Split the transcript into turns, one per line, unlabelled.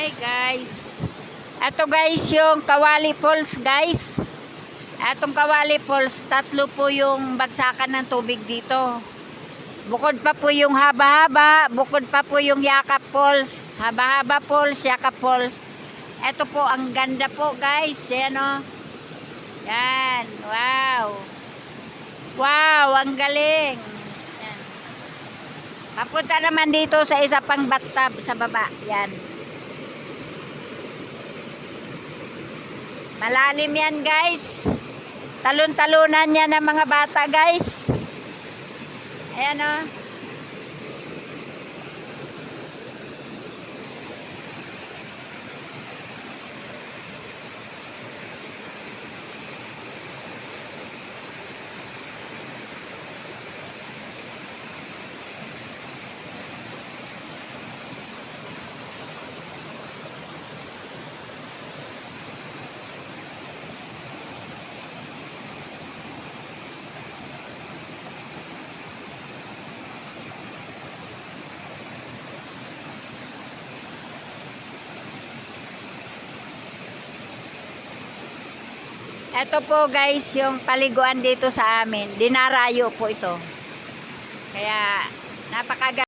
Hi guys. Ito guys yung Kawali Falls guys. Etong Kawali Falls, tatlo po yung bagsakan ng tubig dito. Bukod pa po yung haba-haba, bukod pa po yung Yakap Falls. Haba-haba Falls, Yakap Falls. Ito po ang ganda po guys. Yan o. Yan. Wow. Wow, ang galing. Yan. Papunta naman dito sa isa pang bathtub sa baba. Yan. Malalim yan guys. Talon-talunan yan ng mga bata guys. Ayan o. Ito po guys yung paliguan dito sa amin. Dinarayo po ito. Kaya napakaganda.